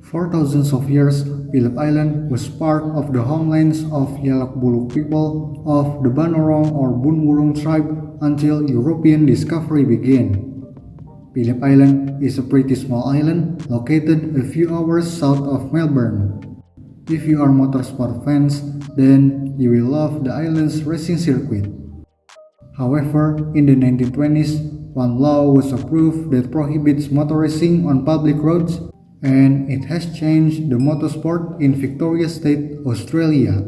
For thousands of years, Phillip Island was part of the homelands of Yalak-Buluk people of the Banorong or Bunwurrung tribe until European discovery began. Phillip Island is a pretty small island located a few hours south of Melbourne. If you are motorsport fans, then you will love the island's racing circuit. However, in the 1920s, one law was approved that prohibits motor racing on public roads, and it has changed the motorsport in Victoria State, Australia.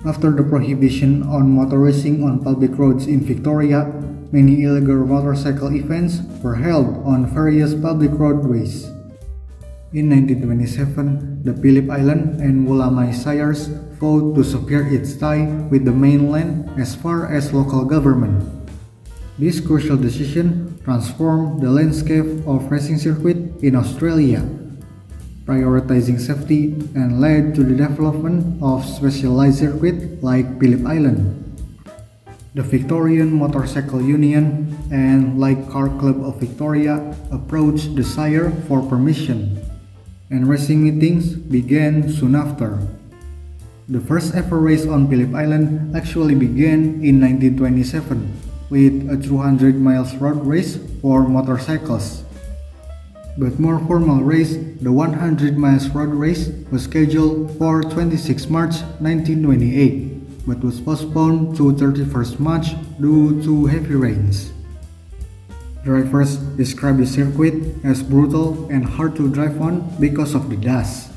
After the prohibition on motor racing on public roads in Victoria, many illegal motorcycle events were held on various public roadways. In 1927, the Phillip Island and Wulamai Shires fought to secure its tie with the mainland as far as local government. This crucial decision transformed the landscape of racing circuit in Australia, prioritizing safety and led to the development of specialized circuits like Phillip Island. The Victorian Motorcycle Union and Light Car Club of Victoria approached the Shire for permission, and racing meetings began soon after. The first ever race on Phillip Island actually began in 1927 with a 200 miles road race for motorcycles. But more formal race, the 100 miles road race, was scheduled for 26 March 1928, but was postponed to 31st March due to heavy rains. Drivers describe the circuit as brutal and hard to drive on because of the dust.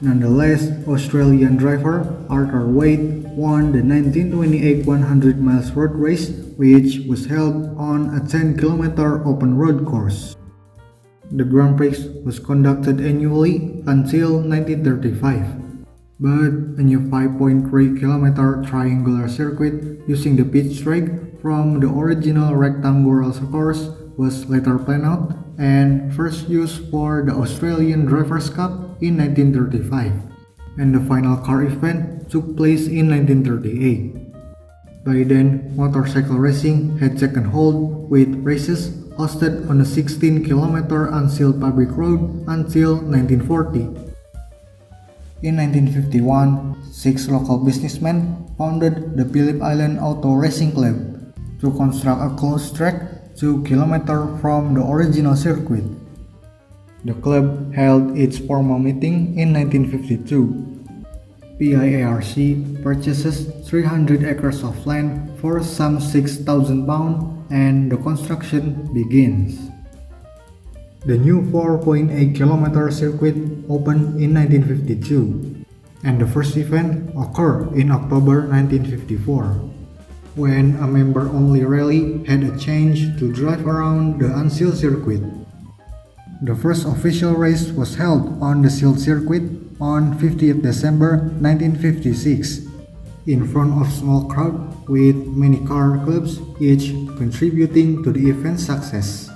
Nonetheless, Australian driver Arthur Wade won the 1928 100 miles road race, which was held on a 10-kilometer open road course. The Grand Prix was conducted annually until 1935, but a new 5.3-kilometer triangular circuit using the pitch track from the original rectangular course was later planned out and first used for the Australian Drivers' Cup in 1935, and the final car event took place in 1938. By then, motorcycle racing had taken hold with races hosted on a 16-kilometer unsealed public road until 1940. In 1951, 6 local businessmen founded the Phillip Island Auto Racing Club to construct a closed track 2 kilometers from the original circuit. The club held its formal meeting in 1952. PIARC purchases 300 acres of land for some £6,000 and the construction begins. The new 4.8-kilometer circuit opened in 1952, and the first event occurred in October 1954, when a member-only rally had a chance to drive around the unsealed circuit. The first official race was held on the sealed circuit on 50th December 1956, in front of a small crowd with many car clubs each contributing to the event's success.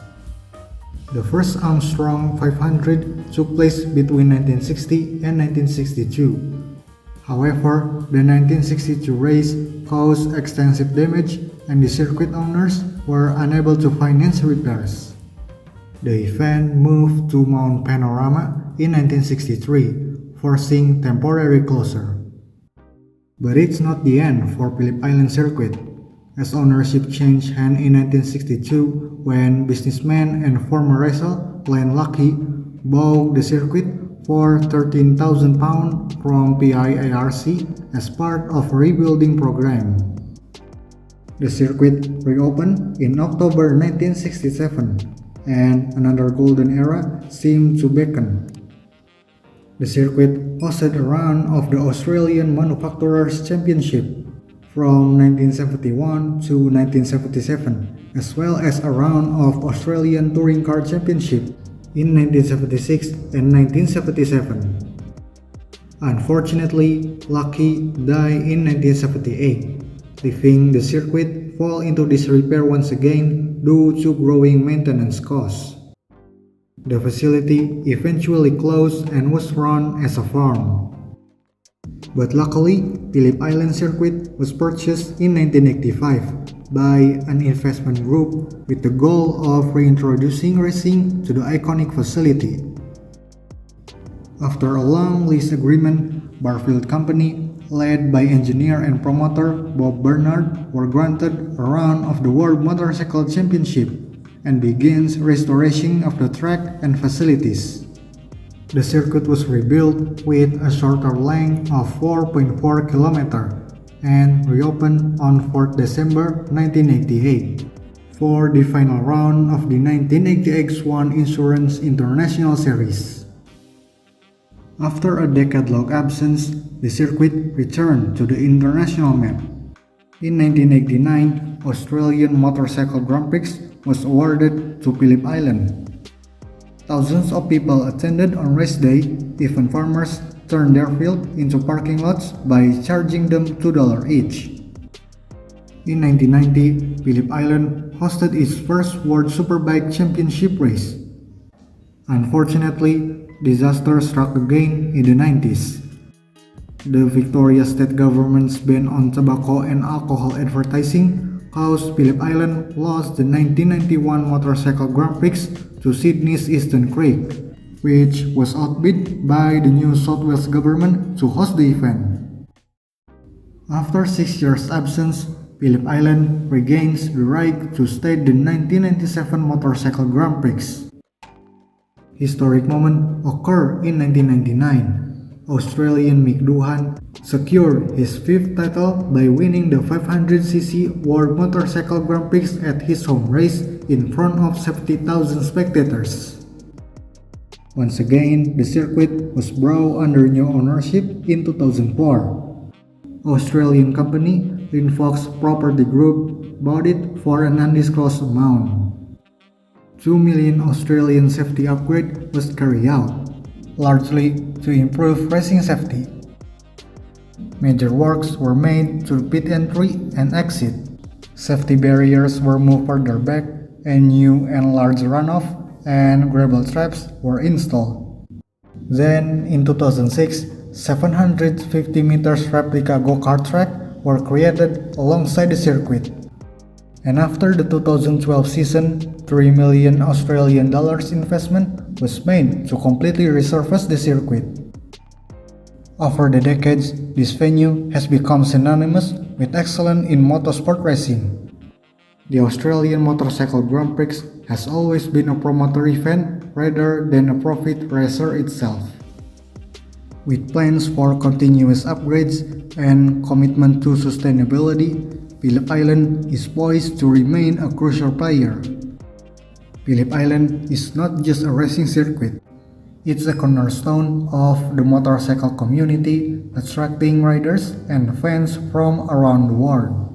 The first Armstrong 500 took place between 1960 and 1962. However, the 1962 race caused extensive damage and the circuit owners were unable to finance repairs. The event moved to Mount Panorama in 1963, forcing temporary closure. But it's not the end for Phillip Island Circuit, as ownership changed hands in 1962 when businessman and former racer Glenn Lucky bought the circuit for £13,000 from PIARC as part of a rebuilding program. The circuit reopened in October 1967, and another golden era seemed to beckon. The circuit hosted a run of the Australian Manufacturers' Championship from 1971 to 1977, as well as a round of Australian Touring Car Championship in 1976 and 1977. Unfortunately, Lucky died in 1978, leaving the circuit fall into disrepair once again due to growing maintenance costs. The facility eventually closed and was run as a farm. But luckily, Phillip Island Circuit was purchased in 1985 by an investment group with the goal of reintroducing racing to the iconic facility. After a long lease agreement, Barfield Company, led by engineer and promoter Bob Bernard, were granted a run of the World Motorcycle Championship and begins restoration of the track and facilities. The circuit was rebuilt with a shorter length of 4.4 km and reopened on 4th December 1988 for the final round of the 1988 X1 Insurance International Series. After a decade-long absence, the circuit returned to the international map. In 1989, Australian Motorcycle Grand Prix was awarded to Phillip Island. Thousands of people attended on race day. Even farmers turned their field into parking lots by charging them $2 each. In 1990, Phillip Island hosted its first World Superbike Championship race. Unfortunately, disaster struck again in the 90s. The Victoria state government's ban on tobacco and alcohol advertising caused Phillip Island lost the 1991 Motorcycle Grand Prix to Sydney's Eastern Creek, which was outbid by the New South Wales government to host the event. After 6 years' absence, Phillip Island regains the right to stage the 1997 Motorcycle Grand Prix. Historic moment occurred in 1999. Australian Mick Doohan secured his fifth title by winning the 500cc World Motorcycle Grand Prix at his home race in front of 70,000 spectators. Once again, the circuit was brought under new ownership in 2004. Australian company Linfox Property Group bought it for an undisclosed amount. 2 million Australian safety upgrade was carried out, largely to improve racing safety. Major works were made to pit entry and exit. Safety barriers were moved further back, and new and large runoff and gravel traps were installed. Then, in 2006, 750 meters replica go-kart track were created alongside the circuit. And after the 2012 season, $3 million Australian dollars investment was made to completely resurface the circuit. Over the decades, this venue has become synonymous with excellence in motorsport racing. The Australian Motorcycle Grand Prix has always been a promoter event rather than a profit racer itself. With plans for continuous upgrades and commitment to sustainability, Phillip Island is poised to remain a crucial player. Phillip Island is not just a racing circuit, it's a cornerstone of the motorcycle community, attracting riders and fans from around the world.